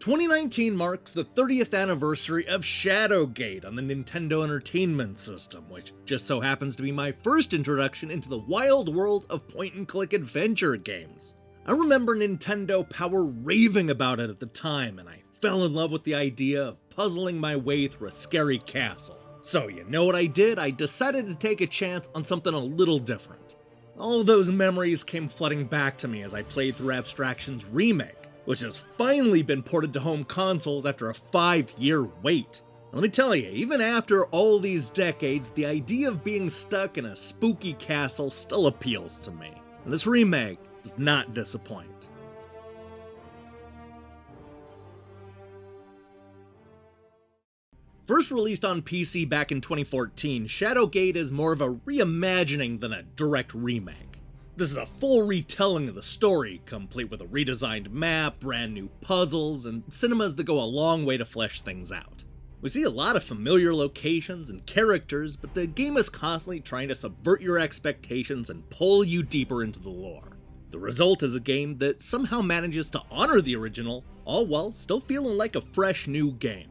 2019 marks the 30th anniversary of Shadowgate on the Nintendo Entertainment System, which just so happens to be my first introduction into the wild world of point-and-click adventure games. I remember Nintendo Power raving about it at the time, and I fell in love with the idea of puzzling my way through a scary castle. So you know what I did? I decided to take a chance on something a little different. All those memories came flooding back to me as I played through Abstraction's remake, which has finally been ported to home consoles after a 5-year wait. And let me tell you, even after all these decades, the idea of being stuck in a spooky castle still appeals to me. And this remake does not disappoint. First released on PC back in 2014, Shadowgate is more of a reimagining than a direct remake. This is a full retelling of the story, complete with a redesigned map, brand new puzzles, and cinemas that go a long way to flesh things out. We see a lot of familiar locations and characters, but the game is constantly trying to subvert your expectations and pull you deeper into the lore. The result is a game that somehow manages to honor the original, all while still feeling like a fresh new game.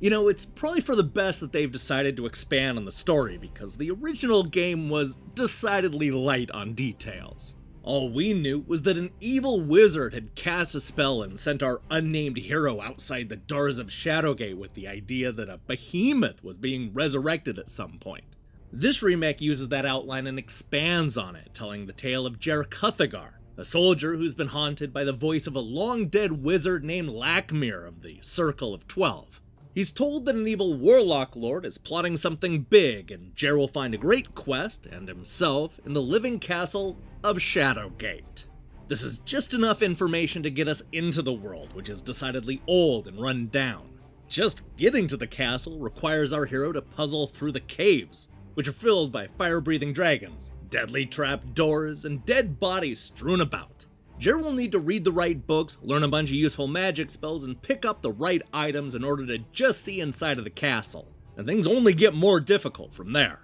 You know, it's probably for the best that they've decided to expand on the story, because the original game was decidedly light on details. All we knew was that an evil wizard had cast a spell and sent our unnamed hero outside the doors of Shadowgate with the idea that a behemoth was being resurrected at some point. This remake uses that outline and expands on it, telling the tale of Cuthgar, a soldier who's been haunted by the voice of a long-dead wizard named Lakmir of the Circle of 12. He's told that an evil warlock lord is plotting something big, and Jer will find a great quest, and himself, in the living castle of Shadowgate. This is just enough information to get us into the world, which is decidedly old and run down. Just getting to the castle requires our hero to puzzle through the caves, which are filled by fire-breathing dragons, deadly trap doors, and dead bodies strewn about. Jer will need to read the right books, learn a bunch of useful magic spells, and pick up the right items in order to just see inside of the castle, and things only get more difficult from there.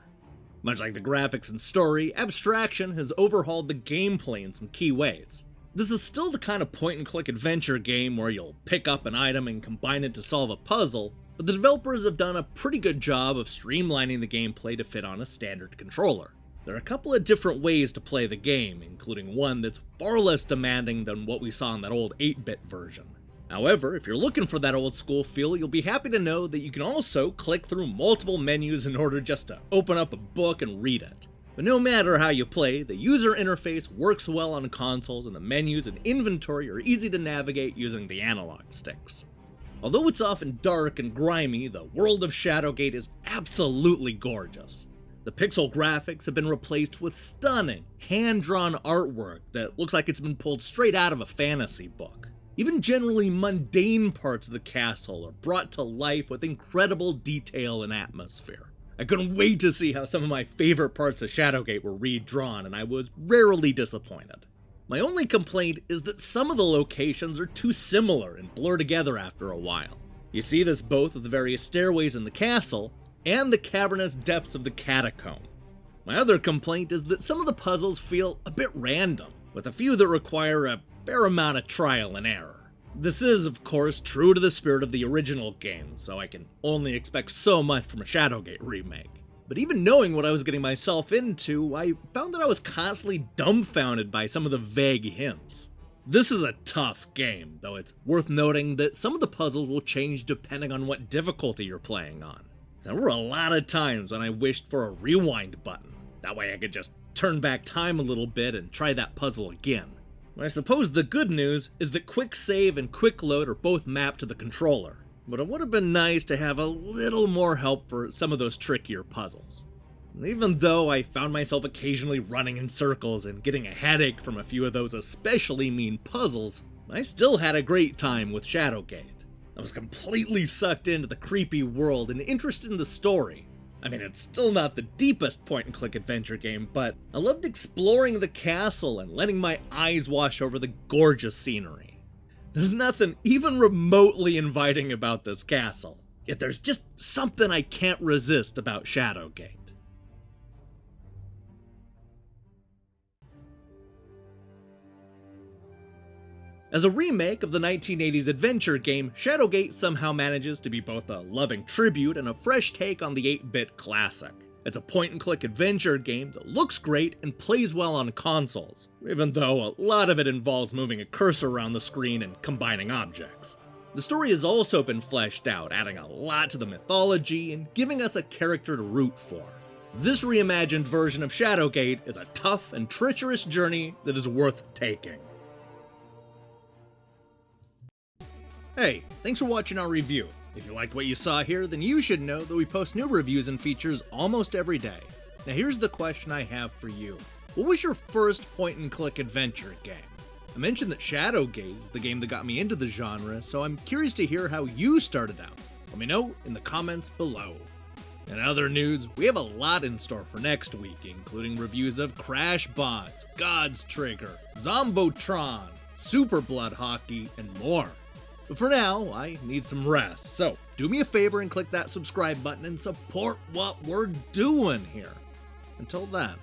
Much like the graphics and story, Abstraction has overhauled the gameplay in some key ways. This is still the kind of point-and-click adventure game where you'll pick up an item and combine it to solve a puzzle, but the developers have done a pretty good job of streamlining the gameplay to fit on a standard controller. There are a couple of different ways to play the game, including one that's far less demanding than what we saw in that old 8-bit version. However, if you're looking for that old school feel, you'll be happy to know that you can also click through multiple menus in order just to open up a book and read it. But no matter how you play, the user interface works well on consoles, and the menus and inventory are easy to navigate using the analog sticks. Although it's often dark and grimy, the world of Shadowgate is absolutely gorgeous. The pixel graphics have been replaced with stunning, hand-drawn artwork that looks like it's been pulled straight out of a fantasy book. Even generally mundane parts of the castle are brought to life with incredible detail and atmosphere. I couldn't wait to see how some of my favorite parts of Shadowgate were redrawn, and I was rarely disappointed. My only complaint is that some of the locations are too similar and blur together after a while. You see this both with the various stairways in the castle, and the cavernous depths of the catacomb. My other complaint is that some of the puzzles feel a bit random, with a few that require a fair amount of trial and error. This is, of course, true to the spirit of the original game, so I can only expect so much from a Shadowgate remake. But even knowing what I was getting myself into, I found that I was constantly dumbfounded by some of the vague hints. This is a tough game, though it's worth noting that some of the puzzles will change depending on what difficulty you're playing on. There were a lot of times when I wished for a rewind button. That way I could just turn back time a little bit and try that puzzle again. I suppose the good news is that quick save and quick load are both mapped to the controller, but it would have been nice to have a little more help for some of those trickier puzzles. Even though I found myself occasionally running in circles and getting a headache from a few of those especially mean puzzles, I still had a great time with Shadowgate. I was completely sucked into the creepy world and interested in the story. I mean, it's still not the deepest point-and-click adventure game, but I loved exploring the castle and letting my eyes wash over the gorgeous scenery. There's nothing even remotely inviting about this castle, yet there's just something I can't resist about Shadowgate. As a remake of the 1980s adventure game, Shadowgate somehow manages to be both a loving tribute and a fresh take on the 8-bit classic. It's a point-and-click adventure game that looks great and plays well on consoles, even though a lot of it involves moving a cursor around the screen and combining objects. The story has also been fleshed out, adding a lot to the mythology and giving us a character to root for. This reimagined version of Shadowgate is a tough and treacherous journey that is worth taking. Hey, thanks for watching our review. If you liked what you saw here, then you should know that we post new reviews and features almost every day. Now here's the question I have for you. What was your first point-and-click adventure game? I mentioned that Shadowgate is the game that got me into the genre, so I'm curious to hear how you started out. Let me know in the comments below. In other news, we have a lot in store for next week, including reviews of Crash Bonds, God's Trigger, Zombotron, Super Blood Hockey, and more. But for now, I need some rest, so do me a favor and click that subscribe button and support what we're doing here. Until then.